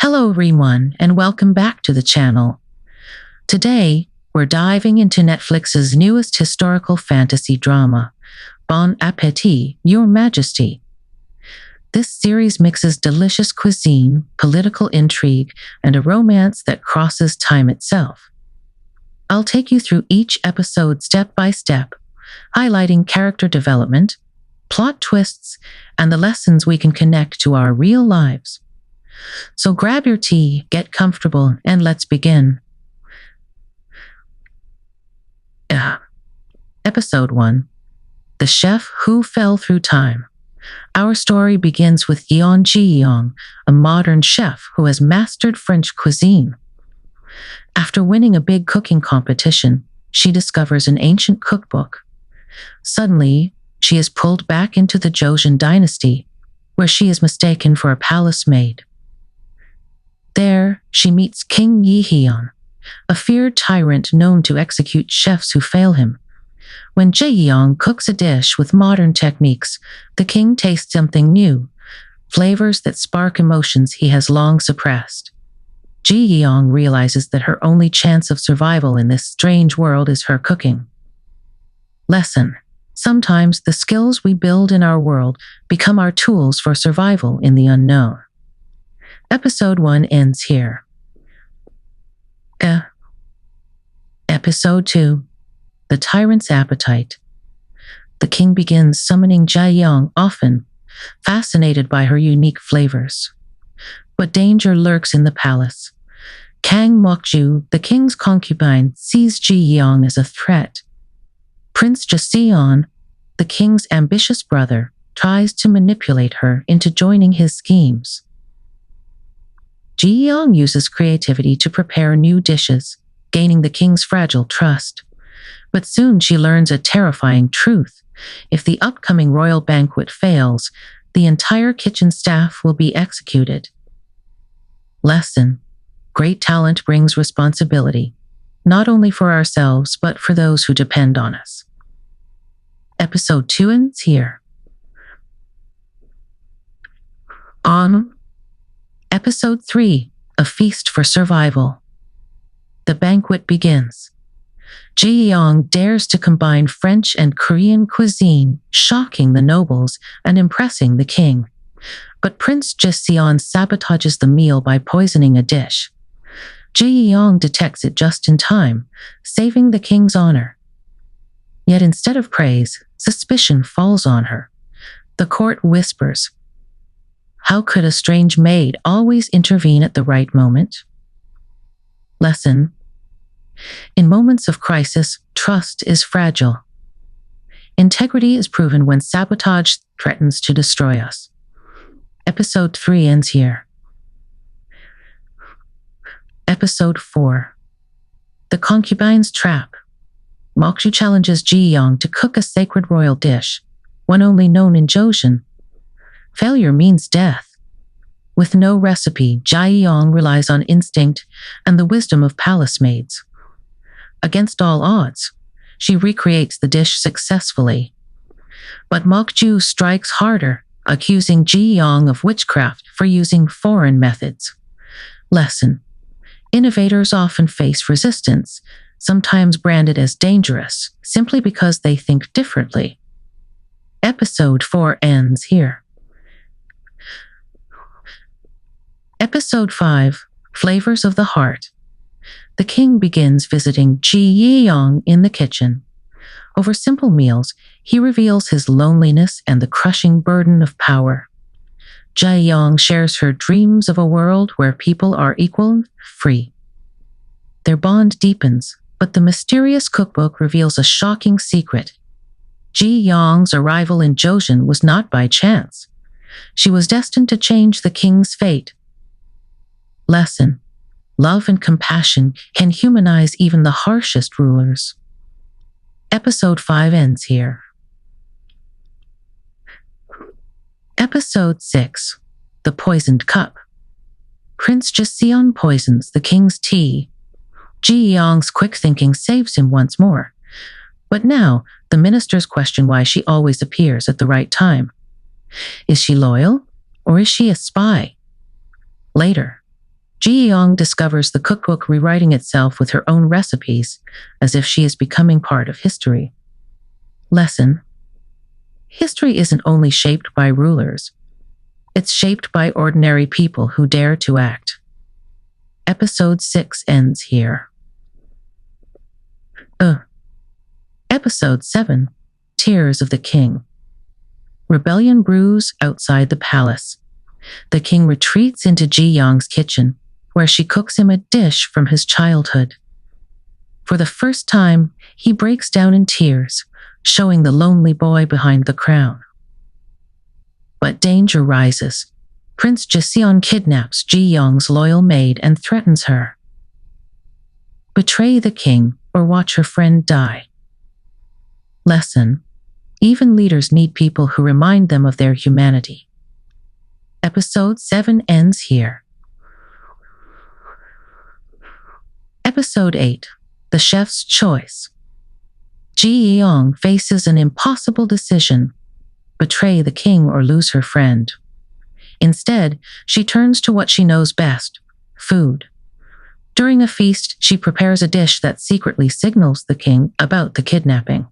Hello everyone, and welcome back to the channel. Today, we're diving into Netflix's newest historical fantasy drama, Bon Appétit, Your Majesty. This series mixes delicious cuisine, political intrigue, and a romance that crosses time itself. I'll take you through each episode step by step, highlighting character development, plot twists, and the lessons we can connect to our real lives. So grab your tea, get comfortable, and let's begin. Episode 1. The Chef Who Fell Through Time. Our story begins with Yeon Ji-young, a modern chef who has mastered French cuisine. After winning a big cooking competition, she discovers an ancient cookbook. Suddenly, she is pulled back into the Joseon dynasty, where she is mistaken for a palace maid. There, she meets King Yi-hyun, a feared tyrant known to execute chefs who fail him. When Jae-young cooks a dish with modern techniques, the king tastes something new, flavors that spark emotions he has long suppressed. Jae-young realizes that her only chance of survival in this strange world is her cooking. Lesson: sometimes the skills we build in our world become our tools for survival in the unknown. Episode 1 ends here. Episode 2. The Tyrant's Appetite. The king begins summoning Jae-young often, fascinated by her unique flavors. But danger lurks in the palace. Kang Mok-ju, the king's concubine, sees Jae-young as a threat. Prince Joseon, the king's ambitious brother, tries to manipulate her into joining his schemes. Ji-young uses creativity to prepare new dishes, gaining the king's fragile trust. But soon she learns a terrifying truth. If the upcoming royal banquet fails, the entire kitchen staff will be executed. Lesson: great talent brings responsibility, not only for ourselves, but for those who depend on us. Episode 2 ends here. Episode 3. A Feast for Survival. The banquet begins. Ji-young dares to combine French and Korean cuisine, shocking the nobles and impressing the king. But Prince Joseon sabotages the meal by poisoning a dish. Ji-young detects it just in time, saving the king's honor. Yet instead of praise, suspicion falls on her. The court whispers, "How could a strange maid always intervene at the right moment?" Lesson: in moments of crisis, trust is fragile. Integrity is proven when sabotage threatens to destroy us. Episode 3 ends here. Episode 4. The Concubine's Trap. Mok-ju challenges Ji-young to cook a sacred royal dish, one only known in Joseon. Failure means death. With no recipe, Jae-young relies on instinct and the wisdom of palace maids. Against all odds, she recreates the dish successfully. But Mok-ju strikes harder, accusing Ji-young of witchcraft for using foreign methods. Lesson: innovators often face resistance, sometimes branded as dangerous, simply because they think differently. Episode 4 ends here. Episode 5. Flavors of the Heart. The king begins visiting Ji-young in the kitchen. Over simple meals, he reveals his loneliness and the crushing burden of power. Jae-young shares her dreams of a world where people are equal and free. Their bond deepens, but the mysterious cookbook reveals a shocking secret. Ji-young's arrival in Joseon was not by chance. She was destined to change the king's fate. Lesson: love and compassion can humanize even the harshest rulers. Episode 5 ends here. Episode 6. The Poisoned Cup. Prince Joseon poisons the king's tea. Ji-young's quick thinking saves him once more. But now, the ministers question why she always appears at the right time. Is she loyal, or is she a spy? Later, Ji Yong discovers the cookbook rewriting itself with her own recipes, as if she is becoming part of history. Lesson: history isn't only shaped by rulers. It's shaped by ordinary people who dare to act. Episode 6 ends here. Episode 7, Tears of the King. Rebellion brews outside the palace. The king retreats into Ji Yong's kitchen, where she cooks him a dish from his childhood. For the first time, he breaks down in tears, showing the lonely boy behind the crown. But danger rises. Prince Joseon kidnaps Ji Yong's loyal maid and threatens her. Betray the king or watch her friend die. Lesson: even leaders need people who remind them of their humanity. Episode 7 ends here. Episode 8, The Chef's Choice. Ji Yong faces an impossible decision: betray the king or lose her friend. Instead, she turns to what she knows best: food. During a feast, she prepares a dish that secretly signals the king about the kidnapping.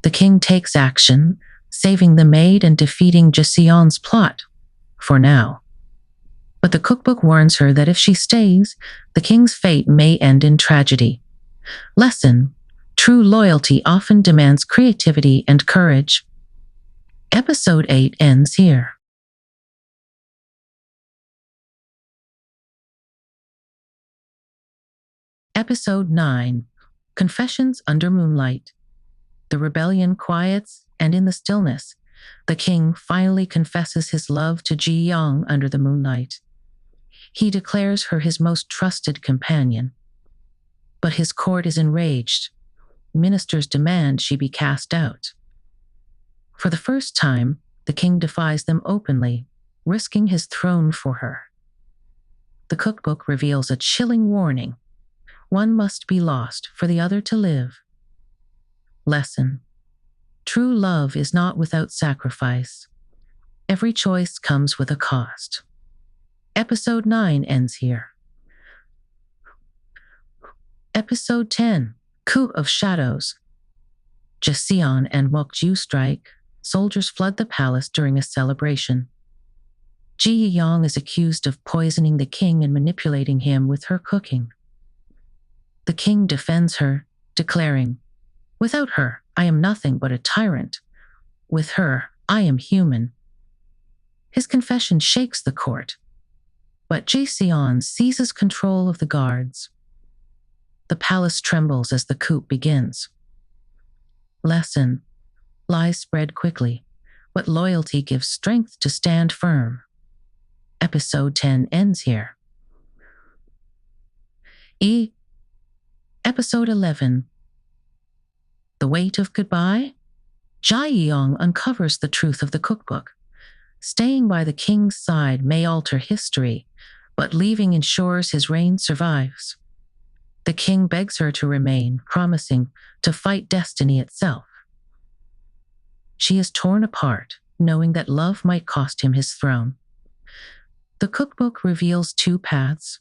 The king takes action, saving the maid and defeating Joseon's plot, for now. But the cookbook warns her that if she stays, the king's fate may end in tragedy. Lesson: true loyalty often demands creativity and courage. Episode 8 ends here. Episode 9, Confessions Under Moonlight. The rebellion quiets, and in the stillness, the king finally confesses his love to Ji Yong under the moonlight. He declares her his most trusted companion. But his court is enraged. Ministers demand she be cast out. For the first time, the king defies them openly, risking his throne for her. The cookbook reveals a chilling warning: one must be lost for the other to live. Lesson: true love is not without sacrifice. Every choice comes with a cost. Episode 9 ends here. Episode 10, Coup of Shadows. Joseon and Mokju strike. Soldiers flood the palace during a celebration. Ji Yong is accused of poisoning the king and manipulating him with her cooking. The king defends her, declaring, "Without her, I am nothing but a tyrant. With her, I am human." His confession shakes the court, but Joseon seizes control of the guards. The palace trembles as the coup begins. Lesson: lies spread quickly, but loyalty gives strength to stand firm. Episode 10 ends here. Episode 11, The Weight of Goodbye. Ji Yong uncovers the truth of the cookbook. Staying by the king's side may alter history, but leaving ensures his reign survives. The king begs her to remain, promising to fight destiny itself. She is torn apart, knowing that love might cost him his throne. The cookbook reveals two paths: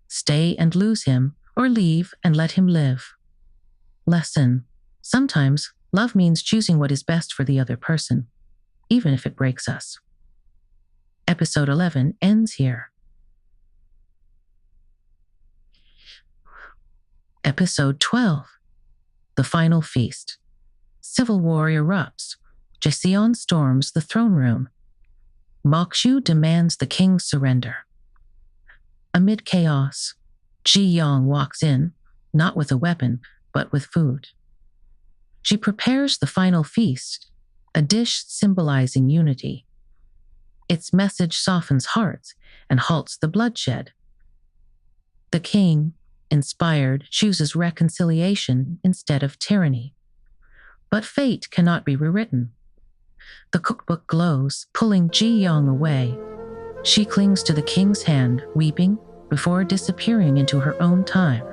stay and lose him, or leave and let him live. Lesson: sometimes love means choosing what is best for the other person, even if it breaks us. Episode 11 ends here. Episode 12, The Final Feast. Civil war erupts. Joseon storms the throne room. Mokju demands the king's surrender. Amid chaos, Ji Yong walks in, not with a weapon, but with food. She prepares the final feast, a dish symbolizing unity. Its message softens hearts and halts the bloodshed. The king, inspired, chooses reconciliation instead of tyranny. But fate cannot be rewritten. The cookbook glows, pulling Ji Yong away. She clings to the king's hand, weeping, before disappearing into her own time.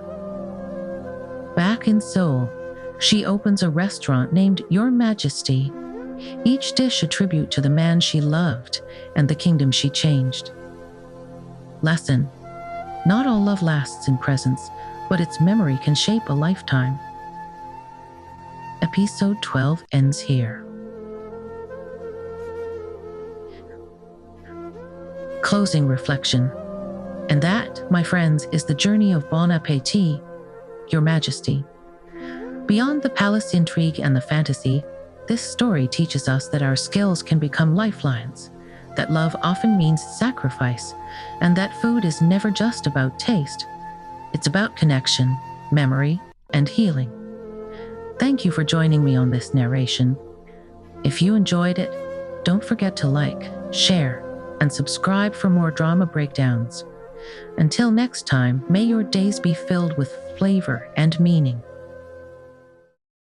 Back in Seoul, she opens a restaurant named Your Majesty, each dish a tribute to the man she loved and the kingdom she changed. Lesson: Not all love lasts in presence, but its memory can shape a lifetime. Episode 12 ends here. Closing reflection. And that, my friends, is the journey of Bon Appétit, Your Majesty. Beyond the palace intrigue and the fantasy, this story teaches us that our skills can become lifelines, that love often means sacrifice, and that food is never just about taste. It's about connection, memory, and healing. Thank you for joining me on this narration. If you enjoyed it, don't forget to like, share, and subscribe for more drama breakdowns. Until next time, may your days be filled with flavor and meaning.